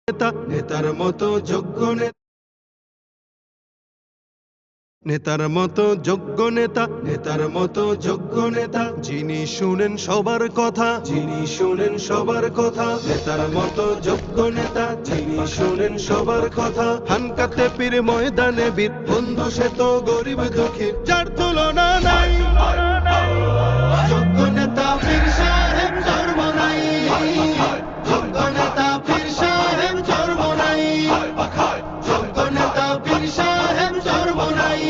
নেতা, নেতার মতো যোগ্য নেতা, নেতার মতো যোগ্য নেতা, নেতার মতো যোগ্য নেতা, যিনি শুনেন সবার কথা, যিনি শুনেন সবার কথা, নেতার মতো যোগ্য নেতা, যিনি শুনেন সবার কথা। হানকাতে পীর ময়দানে বীর, বন্ধু সে তো গরিব দুঃখীর, যার তুলনা নাই। যোগ্য নেতা পীর সাহেব চরমনাই, যোগ্য নেতা পীর সাহেব চরমনাই, যোগ্য নেতা পীর সাহেব চরমনাই,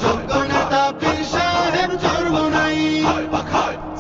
যোগ্য নেতা পীর সাহেব চরমনাই।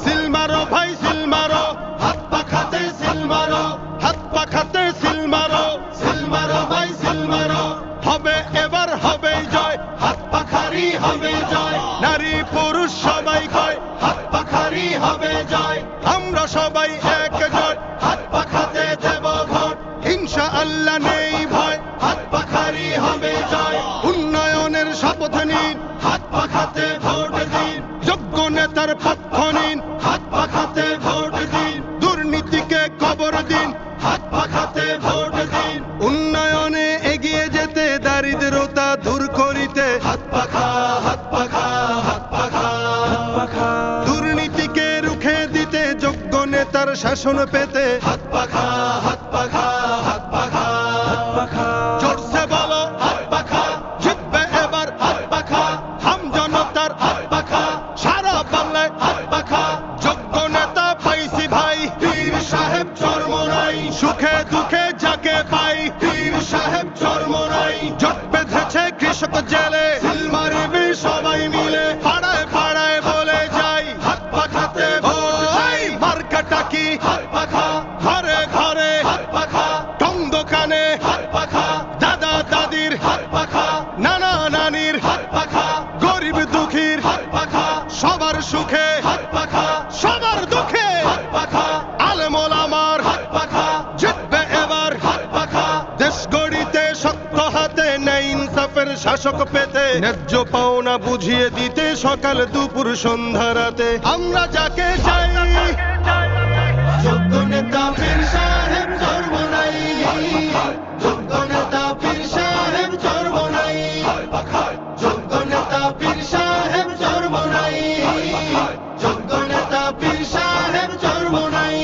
সিল মারো ভাই সিল মারো, হাত পাখাতে সিল মারো, হাত পাখাতে সিল মারো, সিল মারো ভাই সিল মারো। হবে এবার হবে জয়, হাত পাখারি হবে জয়, নারী পুরুষ সবাই কয় হাত পাখারি হবে জয়। আমরা সবাই একজোট, হাত পাখাতে দেব ভোট, ইনশাআল্লাহ নেই ভয়, হাত পাখারি হবে জয়। উন্নয়নের শপথ নিন, হাত পাখাতে ভোট দিন, যোগ্য নেতার পক্ষ নিন, হাত পাখাতে ভোট দিন, দুর্নীতিকে কবর দিন, হাত পাখাতে ভোট দিন। উন্নয়নে এগিয়ে যেতে, দারিদ্রতা দূর করিতে, হাত পাখা হাত পাখা হাত পাখা হাত পাখা। দুর্নীতিকে রুখে দিতে, যোগ্য নেতার শাসন পেতে, হাত পাখা হাত পাখা হাত পাখা হাত পাখা। জোরসে বলো হাত পাখা, জিতবে এবার হাত পাখা, হাম জনতার হাত পাখা, সারা বাংলায় হাত পাখা। যোগ্য নেতা পাইছি ভাই, পীর সাহেব চরমনাই, সুখে দুঃখে যাকে পাই, পীর সাহেব চরমনাই। জট বেঁধেছে কৃষক জেলে, সিল মারবি সবাই মিলে, পাড়ায় পাড়ায় বলে যাই হাত পাখাতে ভোট চাই। মার্কাটা কি হাত পাখা, ঘরে ঘরে হাত পাখা, টং দোকানে হাত পাখা, দাদা দাদির হাত পাখা, নানা নানির হাত পাখা, গরিব দুঃখীর হাত পাখা, সবার সুখে হাত পাখা, সবার দুঃখে হাত পাখা। আলেম ওলামার হাত পাখা, জিতবে এবার হাত পাখা। দেশ গড়িতে শক্ত হাতে, ন্যায় ইনসাফের শাসক পেতে, ন্যায্য পাওনা বুঝিয়ে দিতে, সকাল দুপুর সন্ধ্যা রাতে আমরা যাকে চাই। যোগ্য নেতা পীর সাহেব চরমনাই, যোগ্য নেতা পীর সাহেব চরমনাই, যোগ্য নেতা পীর সাহেব চরমনাই, যোগ্য নেতা পীর সাহেব চরমনাই।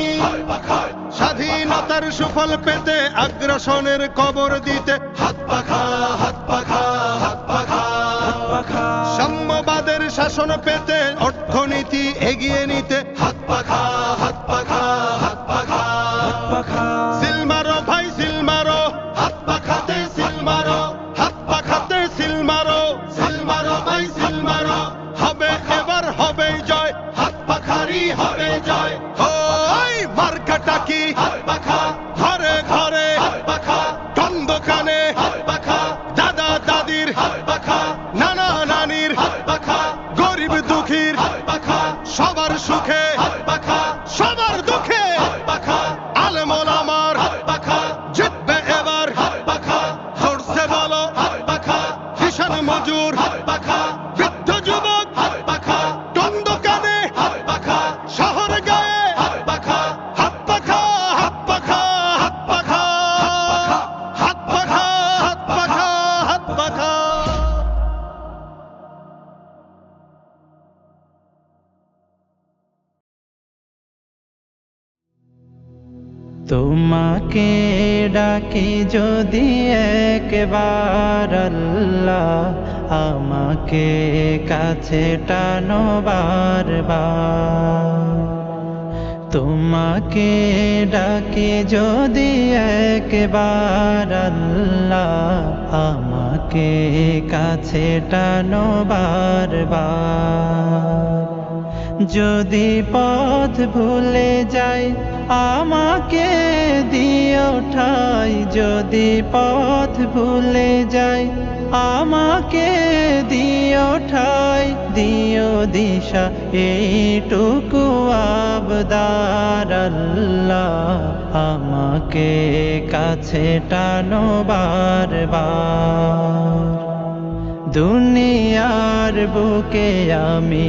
স্বাধীনতার সুফল পেতে, আগ্রাসনের কবর দিতে, হাত পাখা হাত পাখা হাত পাখা হাত পাখা। সাম্যবাদের শাসন পেতে, অর্থনীতি এগিয়ে নিতে, হাত পাখা হাত পাখা হাত পাখা হাত পাখা। সিল মারো ভাই সিল মারো, হাত পাখাতে সিল মারো, হাত পাখাতে সিল মারো, সিল মারো ভাই সিল মারো। হবে এবার হবে জয়, হাত পাখারি হবে জয়। ওই মার্কাটা কি হাত পাখা, ঘরে ঘরে হাত পাখা, টং দোকানে হাত পাখা, দাদা দাদির হাত পাখা, নানা নানির হাত পাখা, গরিব দুঃখীর হাত পাখা, সবার সুখে হাত পাখা, সবার দুঃখে হাত পাখা। আলেম ওলামার হাত পাখা, জিতবে এবার হাত পাখা। জোরসে বলো হাত পাখা, কিষান মজুর হাত পাখা, বৃদ্ধ যুবক হাত পাখা, টং দোকানে হাত পাখা, শহর গায়ে হাত পাখা, হাত পাখা হাত পাখা হাত পাখা হাত পাখা হাত পাখা হাত পাখা। তোমাকে ডাকি যদি একবার আল্লাহ, আমাকে কাছে টানো বারবার। তোমাকে ডাকি যদি একবার আল্লাহ, আমাকে কাছে টানো বারবার। যদি পথ ভুলে যাই, আমাকে দিও ঠাই, যদি পথ ভুলে যাই, আমাকে দিও ঠাই, দিও দিশা এইটুকু আবদার আল্লাহ, আমাকে কাছে টানো বারবার। দুনিয়ার বুকে আমি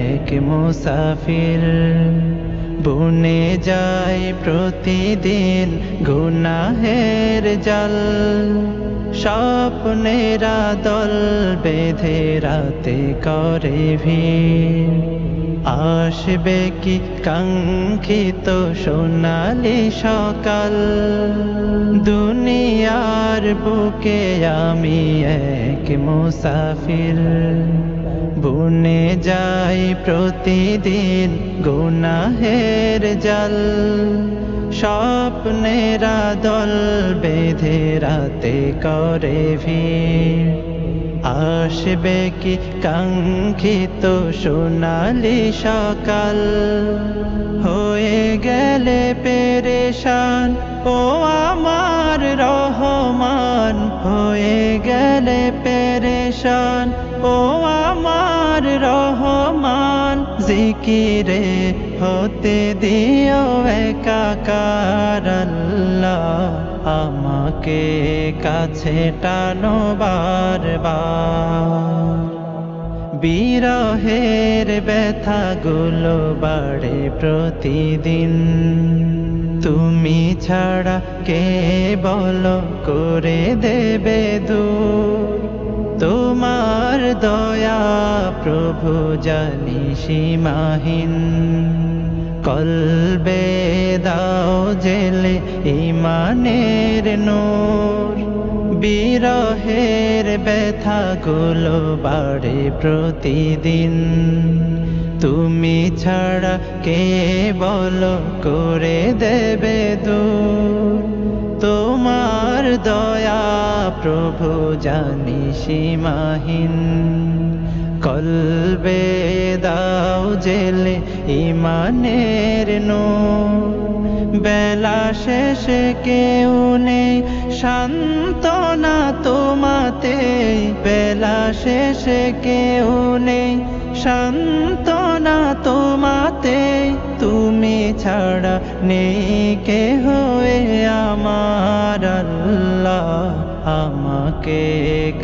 এক মুসাফির, বুনে যায় প্রতিদিন গুনাহের জাল, স্বপ্নেরা দল বেঁধে রাতে করে ভিড়, আসবে কি কাঙ্ক্ষিত সোনালি সকাল। দুনিয়ার বুকে আমি এক মুসাফির, বুনে যাই প্রতিদিন গুনাহের জাল, স্বপ্নেরা দল বেঁধে রাতে করে ভিড়, আসবে কি কাঙ্ক্ষিত সোনালি সকাল। হয়ে গেলে পেরেশান ও আমার রহমান, হয়ে গেলে পেরেশান ও আমার রহমান, জিকিরে হতে দিও একাকার আল্লাহ, আমাকে কাছে টানো বারবার। বিরহের ব্যথাগুলো বাড়ে প্রতিদিন, তুমি ছাড়া কে বলো করে দেবে দূর। তোমার দয়া প্রভু জানি সীমাহীন, কলবে দাও জেলে ঈমানের নূর। বিরহের ব্যথাগুলো বাড়ে প্রতিদিন, তুমি ছাড়া কে বলো করে দেবে দূর। তোমার দয়া প্রভু জানি সীমাহীন, কলবে দাও জেলে ঈমানের নূর। বেলা শেষে কেউ নেই সান্ত্বনা তোমাতে, বেলা শেষে কেউ নেই সান্ত্বনা তোমাতে, তুমি ছাড়া নেই কেহ আমার আল্লাহ, আমাকে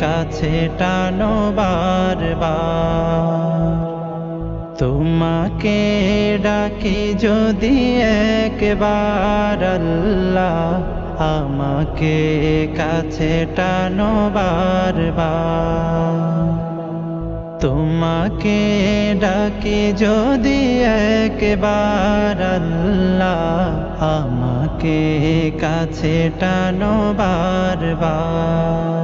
কাছে টানো বারবার। তোমাকে ডাকি যদি একবার আল্লাহ, আমাকে কাছে টানো বারবার। তোমাকে ডাকি যদি একবার আল্লাহ, আমাকে কাছে টানো বারবার।